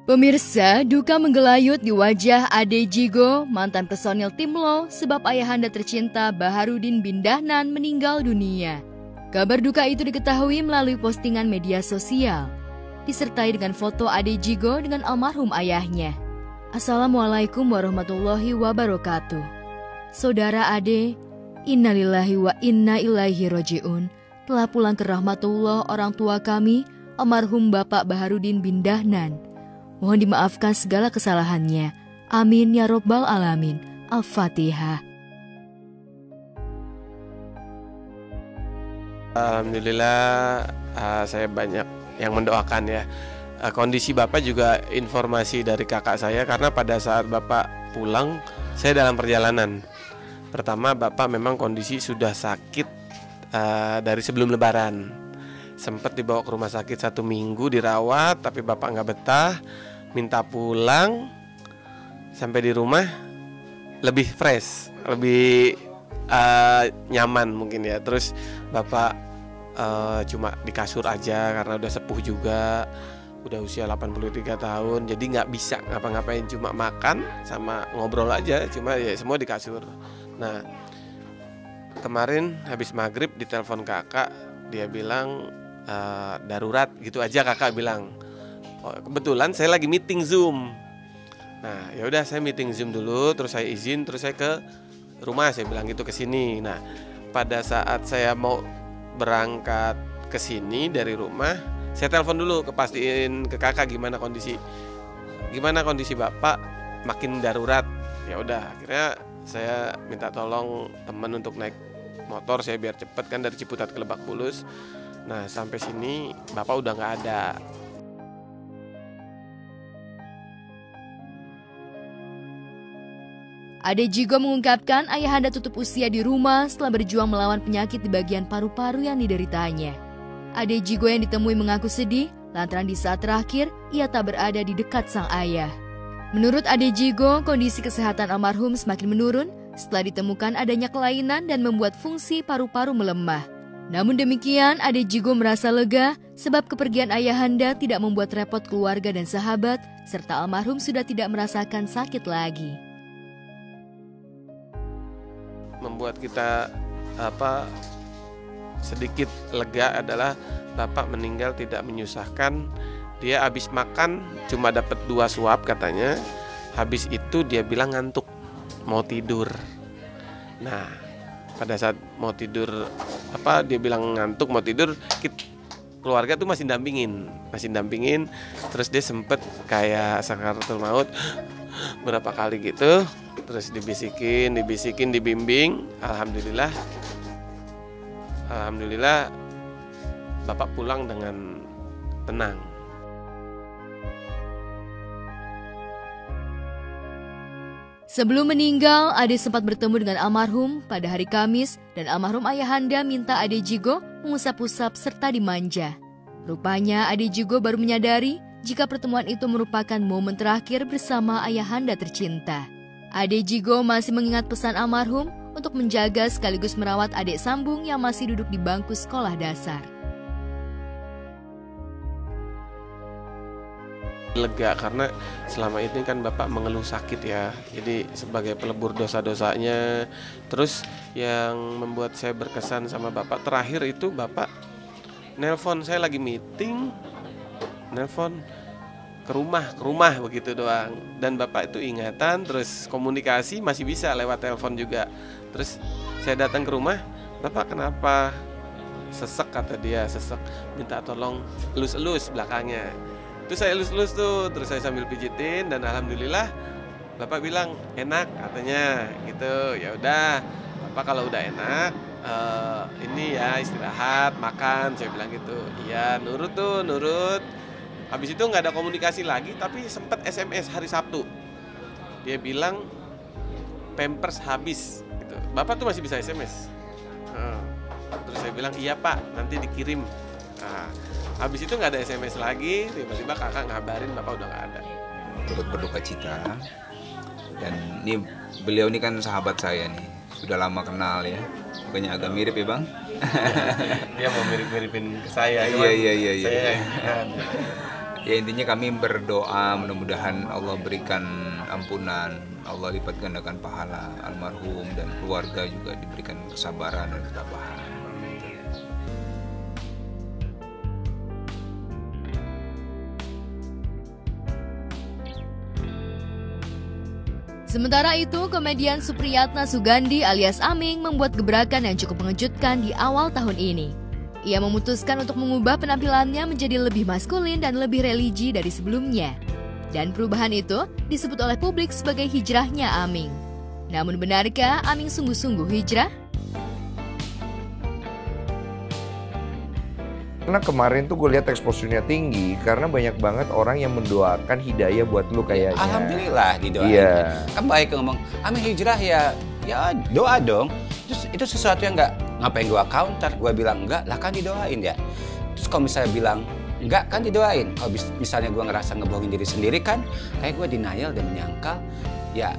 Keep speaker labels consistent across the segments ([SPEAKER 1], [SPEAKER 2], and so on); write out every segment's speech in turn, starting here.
[SPEAKER 1] Pemirsa, duka menggelayut di wajah Ade Jigo, mantan personil tim Lo, sebab ayahanda tercinta Baharudin bin Dahnan meninggal dunia. Kabar duka itu diketahui melalui postingan media sosial, disertai dengan foto Ade Jigo dengan almarhum ayahnya. Assalamualaikum warahmatullahi wabarakatuh. Saudara Ade, innalillahi wa inna ilaihi roji'un, telah pulang ke rahmatullah orang tua kami, almarhum Bapak Baharudin bin Dahnan. Mohon dimaafkan segala kesalahannya. Amin ya robbal alamin. Al-Fatihah.
[SPEAKER 2] Alhamdulillah, saya banyak yang mendoakan ya. Kondisi Bapak juga informasi dari kakak saya, karena pada saat Bapak pulang, saya dalam perjalanan. Pertama, Bapak memang kondisi sudah sakit dari sebelum Lebaran. Sempat dibawa ke rumah sakit 1 minggu dirawat, tapi Bapak nggak betah, minta pulang. Sampai di rumah lebih fresh, lebih nyaman mungkin ya. Terus Bapak cuma di kasur aja karena udah sepuh juga, udah usia 83 tahun, jadi nggak bisa ngapa-ngapain, cuma makan sama ngobrol aja, cuma ya semua di kasur. Nah, kemarin habis maghrib ditelepon kakak, dia bilang darurat gitu aja, kakak bilang. Kebetulan saya lagi meeting Zoom. Nah, ya udah saya meeting Zoom dulu, terus saya izin, terus saya ke rumah, saya bilang gitu ke sini. Nah, pada saat saya mau berangkat ke sini dari rumah, saya telepon dulu pastiin ke kakak gimana kondisi Bapak, makin darurat. Ya udah, akhirnya saya minta tolong teman untuk naik motor saya biar cepet, kan dari Ciputat ke Lebak Bulus. Nah, sampai sini Bapak udah nggak ada.
[SPEAKER 1] Ade Jigo mengungkapkan ayahanda tutup usia di rumah setelah berjuang melawan penyakit di bagian paru-paru yang dideritanya. Ade Jigo yang ditemui mengaku sedih lantaran di saat terakhir ia tak berada di dekat sang ayah. Menurut Ade Jigo, kondisi kesehatan almarhum semakin menurun setelah ditemukan adanya kelainan dan membuat fungsi paru-paru melemah. Namun demikian, Ade Jigo merasa lega sebab kepergian ayahanda tidak membuat repot keluarga dan sahabat, serta almarhum sudah tidak merasakan sakit lagi.
[SPEAKER 2] Membuat kita sedikit lega adalah Bapak meninggal tidak menyusahkan. Dia habis makan cuma dapat 2 suap katanya. Habis itu dia bilang ngantuk, mau tidur. Nah, pada saat mau tidur, dia bilang ngantuk mau tidur, keluarga tuh masih dampingin. Terus dia sempet kayak sakaratul maut berapa kali gitu. Terus dibisikin, dibimbing. Alhamdulillah Bapak pulang dengan tenang.
[SPEAKER 1] Sebelum meninggal, Ade sempat bertemu dengan almarhum pada hari Kamis dan almarhum ayahanda minta Ade Jigo mengusap-usap serta dimanja. Rupanya Ade Jigo baru menyadari jika pertemuan itu merupakan momen terakhir bersama ayahanda tercinta. Ade Jigo masih mengingat pesan almarhum untuk menjaga sekaligus merawat adik sambung yang masih duduk di bangku sekolah dasar.
[SPEAKER 2] Lega karena selama ini kan Bapak mengeluh sakit ya, jadi sebagai pelebur dosa-dosanya. Terus yang membuat saya berkesan sama Bapak terakhir itu Bapak nelpon saya lagi meeting, nelpon ke rumah begitu doang. Dan Bapak itu ingatan, terus komunikasi masih bisa lewat telepon juga. Terus saya datang ke rumah, Bapak kenapa? Sesek kata dia, sesek, minta tolong elus-elus belakangnya. Terus saya elus-elus tuh, terus saya sambil pijitin dan alhamdulillah Bapak bilang enak katanya gitu. Ya udah, Bapak kalau udah enak ini ya istirahat, makan, saya bilang gitu. Iya, nurut. Habis itu nggak ada komunikasi lagi, tapi sempat SMS hari Sabtu. Dia bilang Pampers habis gitu. Bapak tuh masih bisa SMS. Terus saya bilang iya Pak, nanti dikirim. Nah, habis itu nggak ada SMS lagi, tiba-tiba kakak ngabarin Bapak udah nggak ada.
[SPEAKER 3] Turut berduka cita. Dan ini beliau ini kan sahabat saya nih, sudah lama kenal ya. Bukannya agak mirip ya Bang?
[SPEAKER 2] Dia mau mirip-miripin ke saya.
[SPEAKER 3] Iya.
[SPEAKER 2] Saya
[SPEAKER 3] Ya intinya kami berdoa mudah-mudahan Allah berikan ampunan, Allah lipat gandakan pahala almarhum dan keluarga juga diberikan kesabaran dan ketabahan.
[SPEAKER 1] Sementara itu, komedian Supriyatna Sugandi alias Aming membuat gebrakan yang cukup mengejutkan di awal tahun ini. Ia memutuskan untuk mengubah penampilannya menjadi lebih maskulin dan lebih religi dari sebelumnya. Dan perubahan itu disebut oleh publik sebagai hijrahnya Aming. Namun benarkah Aming sungguh-sungguh hijrah?
[SPEAKER 4] Karena kemarin tuh gue lihat exposure-nya tinggi karena banyak banget orang yang mendoakan hidayah buat lu kayaknya.
[SPEAKER 5] Alhamdulillah didoain.
[SPEAKER 4] Iya.
[SPEAKER 5] Kan baik ngomong, Aming hijrah ya doa dong. Itu sesuatu yang ngapain gua counter? Gua bilang enggak, lah kan didoain ya. Terus kalau misalnya bilang enggak, kan didoain. Kalau misalnya gua ngerasa ngebohongin diri sendiri kan, kayak gua denial dan menyangkal. Ya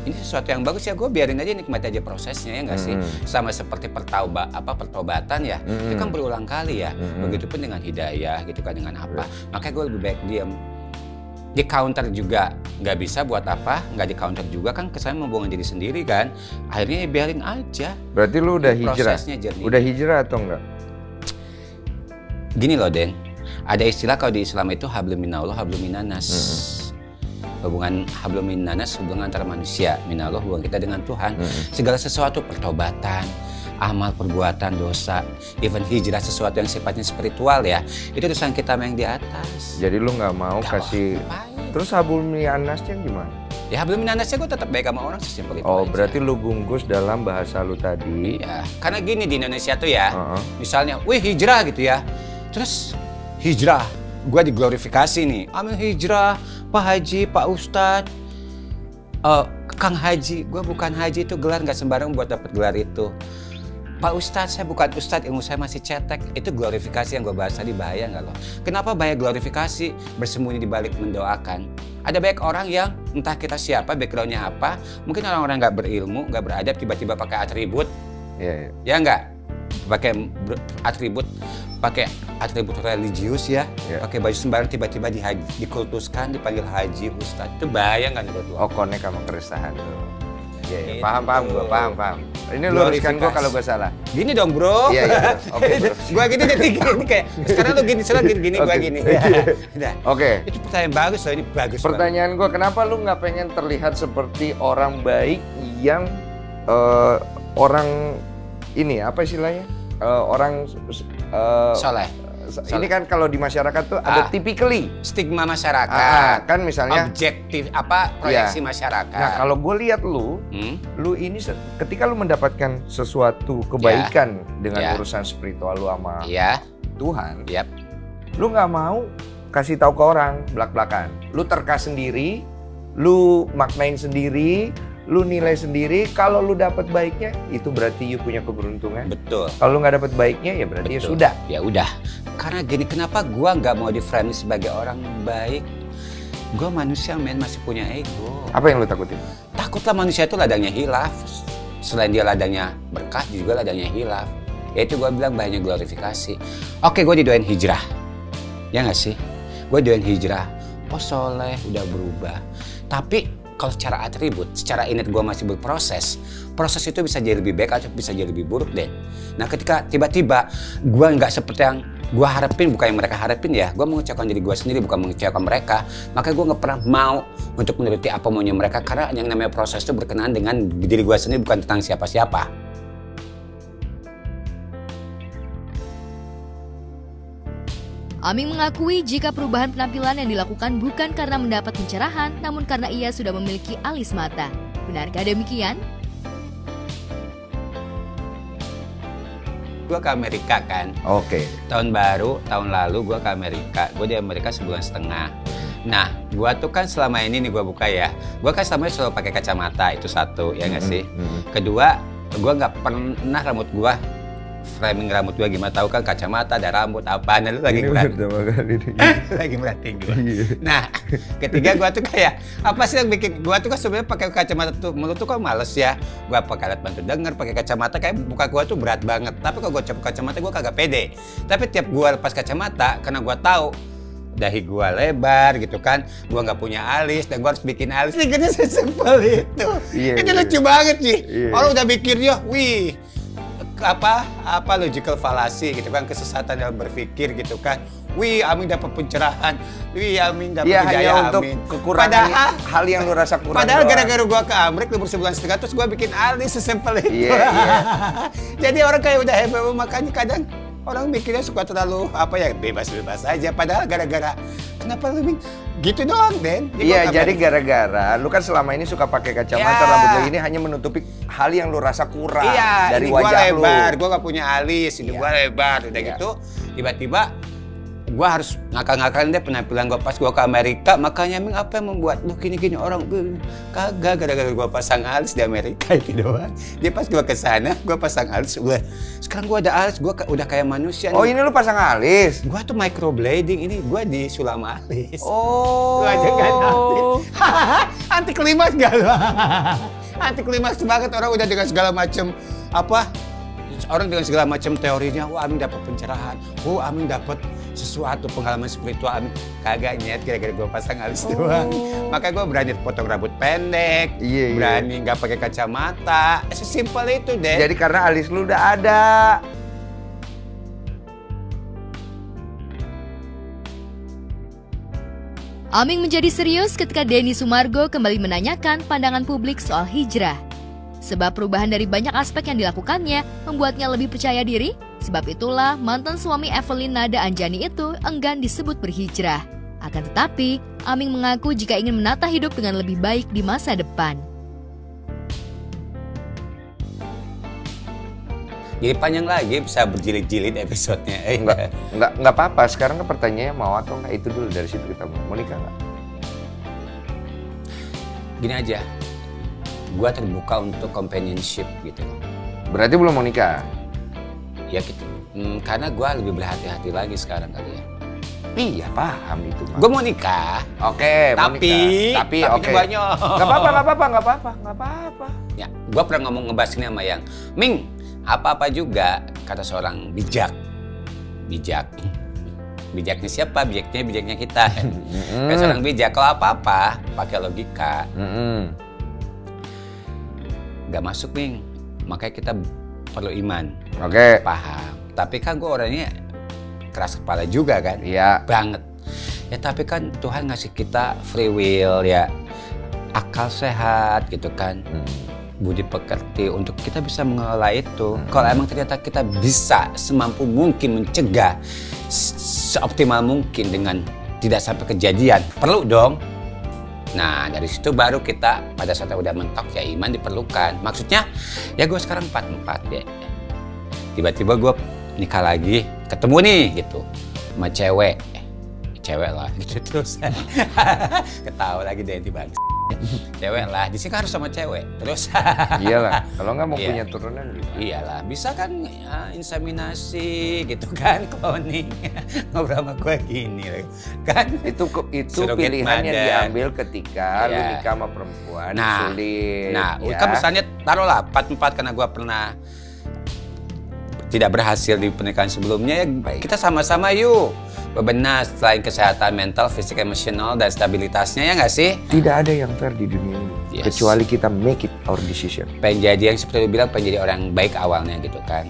[SPEAKER 5] ini sesuatu yang bagus ya, gue biarin aja, nikmati aja prosesnya ya nggak sih. Sama seperti pertobatan ya, itu kan berulang kali ya. Begitupun dengan hidayah gitu kan, dengan apa. Makanya gue lebih baik diam. Di counter juga nggak bisa, buat apa? Nggak di counter juga kan kesannya membohongin diri sendiri kan. Akhirnya ya biarin aja.
[SPEAKER 4] Berarti lu udah hijrah? Udah hijrah atau enggak?
[SPEAKER 5] Gini loh Den, ada istilah kalau di Islam itu hablum minallah, hablum minanas. Hubungan hablum minanas, hubungan antara manusia, minallah hubungan kita dengan Tuhan. Segala sesuatu, pertobatan, amal, perbuatan, dosa, even hijrah, sesuatu yang sifatnya spiritual ya, itu urusan kita yang di atas.
[SPEAKER 4] Jadi lu nggak mau kasih. Terus hablum minanasnya gimana?
[SPEAKER 5] Ya hablum minanasnya gue tetap baik sama orang, sesimpel itu
[SPEAKER 4] Oh
[SPEAKER 5] aja.
[SPEAKER 4] berarti lu bungkus dalam bahasa lu tadi.
[SPEAKER 5] Iya, karena gini di Indonesia tuh ya, misalnya, wih hijrah gitu ya, terus hijrah, gue diglorifikasi nih, Aming hijrah, Pak Haji, Pak Ustadz, Kang Haji. Gue bukan haji, itu gelar nggak sembarang buat dapat gelar itu. Pak Ustadz, saya bukan Ustadz, ilmu saya masih cetek. Itu glorifikasi yang gue bahas tadi, bahaya nggak loh? Kenapa bahaya glorifikasi? Bersembunyi di balik mendoakan. Ada banyak orang yang entah kita siapa, backgroundnya apa, mungkin orang-orang nggak berilmu, nggak beradab, tiba-tiba pakai atribut, ya nggak? Pakai atribut, religius ya, pakai baju sembarang, tiba-tiba dikultuskan, dipanggil haji, ustadz. Itu bahaya nggak menurut lo?
[SPEAKER 4] Oh, konek sama keresahan tuh. Iya, paham, gue paham. Ini luruskan gue kalau gue salah.
[SPEAKER 5] Gini dong bro.
[SPEAKER 4] Iya. Oke bro.
[SPEAKER 5] Gue gini jadi gini kayak sekarang lu gini, gini, gue gini.
[SPEAKER 4] Oke.
[SPEAKER 5] Itu pertanyaan bagus loh, ini bagus.
[SPEAKER 4] Pertanyaan gue, kenapa lu nggak pengen terlihat seperti orang baik yang orang ini apa istilahnya? Orang
[SPEAKER 5] soleh.
[SPEAKER 4] Ini kan kalau di masyarakat tuh ada typically
[SPEAKER 5] stigma masyarakat.
[SPEAKER 4] Kan misalnya
[SPEAKER 5] objektif proyeksi masyarakat.
[SPEAKER 4] Nah, kalau gue lihat lu ini ketika lu mendapatkan sesuatu kebaikan dengan urusan spiritual lu sama Tuhan, lu nggak mau kasih tahu ke orang belak-belakan. Lu terka sendiri, lu maknain sendiri, lu nilai sendiri. Kalau lu dapat baiknya, itu berarti you punya keberuntungan.
[SPEAKER 5] Betul.
[SPEAKER 4] Kalau lu nggak dapat baiknya, ya berarti ya sudah.
[SPEAKER 5] Ya udah. Karena gini, kenapa gua nggak mau di-frame sebagai orang baik? Gua manusia, men, masih punya ego.
[SPEAKER 4] Apa yang lu takutin?
[SPEAKER 5] Takutlah manusia itu ladangnya hilaf. Selain dia ladangnya berkah, juga ladangnya hilaf. Yaitu gua bilang banyak glorifikasi. Oke, gua didoain hijrah. Ya nggak sih? Gua didoain hijrah. Oh soleh, udah berubah. Tapi kalau secara atribut, secara innate gue masih berproses. Proses itu bisa jadi lebih baik atau bisa jadi lebih buruk deh. Nah ketika tiba-tiba gue nggak seperti yang gue harapin, bukan yang mereka harapin ya. Gue mengecewakan diri gue sendiri, bukan mengecewakan mereka. Makanya gue nggak pernah mau untuk menuruti apa maunya mereka. Karena yang namanya proses itu berkenaan dengan diri gue sendiri, bukan tentang siapa-siapa.
[SPEAKER 1] Aming mengakui jika perubahan penampilan yang dilakukan bukan karena mendapat pencerahan, namun karena ia sudah memiliki alis mata. Benarkah demikian?
[SPEAKER 5] Gue ke Amerika kan.
[SPEAKER 4] Oke.
[SPEAKER 5] Tahun baru, tahun lalu gue ke Amerika. Gue di Amerika sebulan setengah. Nah, gue tuh kan selama ini nih gue buka ya. Gue kan selama ini selalu pakai kacamata, itu satu, ya nggak sih? Kedua, gue nggak pernah rambut gue, framing rambut gue gimana, tahu kan kacamata ada rambut apa, nah lu lagi lagi merhatiin gue. Nah, ketiga gue tuh kayak apa sih yang bikin gue tuh kan sebenarnya pakai kacamata tuh mulut tuh kan males ya. Gue pakai alat bantu denger, pakai kacamata kayak muka gue tuh berat banget. Tapi kalau gue coba kacamata gue kagak pede. Tapi tiap gue lepas kacamata, karena gue tahu dahi gua lebar gitu kan, gua nggak punya alis dan gua harus bikin alis. Pikirnya sesimpel itu. Itu lucu banget sih. Orang udah mikirnya, wih, apa logical fallacy gitu kan, kesesatan dalam berpikir gitu kan. Wih, Amin dapat pencerahan. Wih, Amin dapat hidayah, Amin.
[SPEAKER 4] Kekurangan padahal hal yang lu rasa kurang.
[SPEAKER 5] Padahal gara-gara gua ke Amerika libur sebulan setengah terus gua bikin alis sesimpel itu. Jadi orang kayak udah hebat, makanya kadang orang mikirnya suka terlalu bebas-bebas aja. Padahal gara-gara kenapa lu gitu doang, Den?
[SPEAKER 4] Iya, jadi gara-gara lu kan selama ini suka pakai kacamata, rambut lu ini hanya menutupi hal yang lu rasa kurang dari wajah lu.
[SPEAKER 5] Gua lebar, gua gak punya alis, ini gua lebar, udah gitu. Tiba-tiba gua harus ngakal-ngakalin deh penampilan gua pas gua ke Amerika. Makanya Ming, apa yang membuat lu gini-gini orang? Kagak, gara-gara gua pasang alis di Amerika itu doang. Dia pas gua ke sana, gua pasang alis. Sekarang gua ada alis, gua udah kayak manusia.
[SPEAKER 4] Oh, ini lu pasang alis?
[SPEAKER 5] Gua tuh microblading, ini gua disulam alis.
[SPEAKER 4] Oh.
[SPEAKER 5] Gua aja kan anti klimaks gak lu? Anti klimaks banget, orang udah dengan segala macam orang dengan segala macam teorinya, wah Amin dapat pencerahan, wah Amin dapat sesuatu pengalaman spiritual. Amin kagak nyet, gara-gara gue pasang alis doang. Makanya gue berani potong rambut pendek, berani nggak pakai kacamata, sesimpel itu deh.
[SPEAKER 4] Jadi karena alis lu udah ada.
[SPEAKER 1] Aming menjadi serius ketika Denny Sumargo kembali menanyakan pandangan publik soal hijrah. Sebab perubahan dari banyak aspek yang dilakukannya membuatnya lebih percaya diri. Sebab itulah mantan suami Evelyn Nada Anjani itu enggan disebut berhijrah. Akan tetapi, Aming mengaku jika ingin menata hidup dengan lebih baik di masa depan.
[SPEAKER 5] Jadi panjang lagi, bisa berjilid-jilid episodenya.
[SPEAKER 4] Enggak apa-apa. Sekarang kan pertanyaannya mau atau enggak, itu dulu, dari situ kita mau nikah enggak?
[SPEAKER 5] Gini aja, gua terbuka untuk companionship gitu.
[SPEAKER 4] Berarti belum mau nikah?
[SPEAKER 5] Ya gitu. Karena gua lebih berhati-hati lagi sekarang kali ya.
[SPEAKER 4] Iya, paham itu.
[SPEAKER 5] Gua mau nikah.
[SPEAKER 4] Oke,
[SPEAKER 5] tapi
[SPEAKER 4] oke.
[SPEAKER 5] Banyak.
[SPEAKER 4] Enggak apa-apa.
[SPEAKER 5] Ya, gua pernah ngomong ngebahas ini sama yang Ming, apa-apa juga kata seorang bijaknya siapa? Bijaknya kita. Kan seorang bijak, kalau apa-apa pakai logika. Gak masuk, Ming. Makanya kita perlu iman.
[SPEAKER 4] Oke.
[SPEAKER 5] Paham. Tapi kan gue orangnya keras kepala juga kan.
[SPEAKER 4] Iya.
[SPEAKER 5] Banget. Ya tapi kan Tuhan ngasih kita free will ya. Akal sehat gitu kan. Budi pekerti untuk kita bisa mengelola itu. Kalau emang ternyata kita bisa semampu mungkin mencegah seoptimal mungkin dengan tidak sampai kejadian, perlu dong. Nah dari situ baru kita pada saat udah mentok ya iman diperlukan. Maksudnya ya gue sekarang 44 ya. Tiba-tiba gue nikah lagi, ketemu nih gitu sama cewek lah gitu terus. Ketawa lagi deh tiba cewek lah, di sini kan harus sama cewek terus.
[SPEAKER 4] Iyalah, kalau nggak mau punya turunan gitu.
[SPEAKER 5] Iyalah, bisa kan ya, inseminasi gitu kan, cloning. Ngobrol sama gue gini kan. Itu
[SPEAKER 4] pilihan yang diambil ketika lu nikah sama perempuan sulit.
[SPEAKER 5] Nah, kan misalnya taruhlah 44 karena gue pernah tidak berhasil di pernikahan sebelumnya ya. Kita sama-sama yuk bebenah selain kesehatan mental, fisik, emosional, dan stabilitasnya ya nggak sih?
[SPEAKER 4] Tidak ada yang fair di dunia ini, kecuali kita make it our decision.
[SPEAKER 5] Pengen jadi yang seperti lu bilang, pengen jadi orang baik awalnya gitu kan.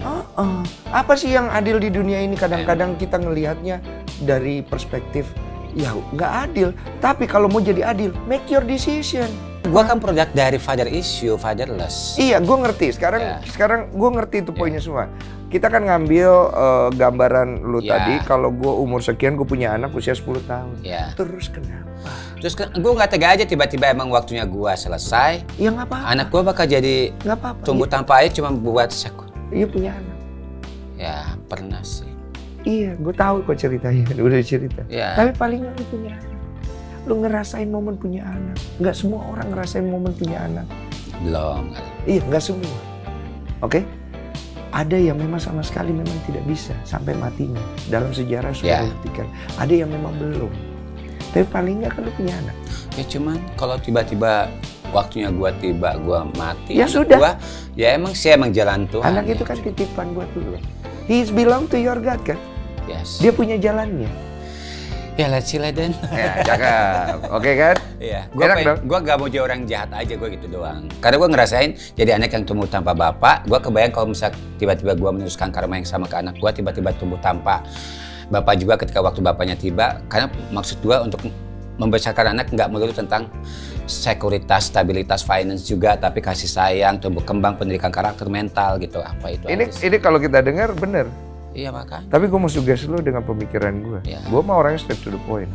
[SPEAKER 4] Apa sih yang adil di dunia ini? Kadang-kadang kita ngelihatnya dari perspektif, ya nggak adil. Tapi kalau mau jadi adil, make your decision.
[SPEAKER 5] Gua kan produk dari father issue, fatherless.
[SPEAKER 4] Iya, gue ngerti. Sekarang gue ngerti itu poinnya semua. Kita kan ngambil gambaran lu tadi, kalau gue umur sekian gue punya anak usia 10 tahun. Terus kenapa?
[SPEAKER 5] Terus gue nggak tega aja tiba-tiba emang waktunya gue selesai.
[SPEAKER 4] Ya nggak apa-apa.
[SPEAKER 5] Anak gue bakal jadi tumbuh tanpa air cuma buat
[SPEAKER 4] Iya punya anak.
[SPEAKER 5] Ya pernah sih.
[SPEAKER 4] Iya, gue tahu kok ceritanya, udah cerita.
[SPEAKER 5] Ya.
[SPEAKER 4] Tapi paling nggak lu punya anak. Lu ngerasain momen punya anak. Nggak semua orang ngerasain momen punya anak.
[SPEAKER 5] Belum.
[SPEAKER 4] Iya, nggak semua. Oke? Ada yang memang sama sekali memang tidak bisa sampai matinya. Dalam sejarah sudah dibuktikan. Ada yang memang belum. Tapi paling nggak kan lu punya anak.
[SPEAKER 5] Ya cuman kalau tiba-tiba waktunya gua mati.
[SPEAKER 4] Ya sudah.
[SPEAKER 5] Ya emang jalan Tuhan.
[SPEAKER 4] Anak itu kan titipan buat lu. He belong to your God kan?
[SPEAKER 5] Yes.
[SPEAKER 4] Dia punya jalannya.
[SPEAKER 5] Ya let's see then.
[SPEAKER 4] Ya, cakep. Oke kan?
[SPEAKER 5] Iya. Gue gak mau jadi orang jahat aja, gue gitu doang. Karena gue ngerasain jadi anak yang tumbuh tanpa bapak. Gue kebayang kalau misal tiba-tiba gue meneruskan karma yang sama ke anak gue, tiba-tiba tumbuh tanpa bapak juga ketika waktu bapaknya tiba. Karena maksud gue untuk membesarkan anak nggak melulu tentang sekuritas, stabilitas, finance juga, tapi kasih sayang, tumbuh kembang, pendidikan karakter, mental gitu. Apa itu?
[SPEAKER 4] Ini kalau kita dengar bener.
[SPEAKER 5] Iya makanya.
[SPEAKER 4] Tapi gue mau suggest lu dengan pemikiran gue.
[SPEAKER 5] Ya.
[SPEAKER 4] Gue mau orangnya straight to the point.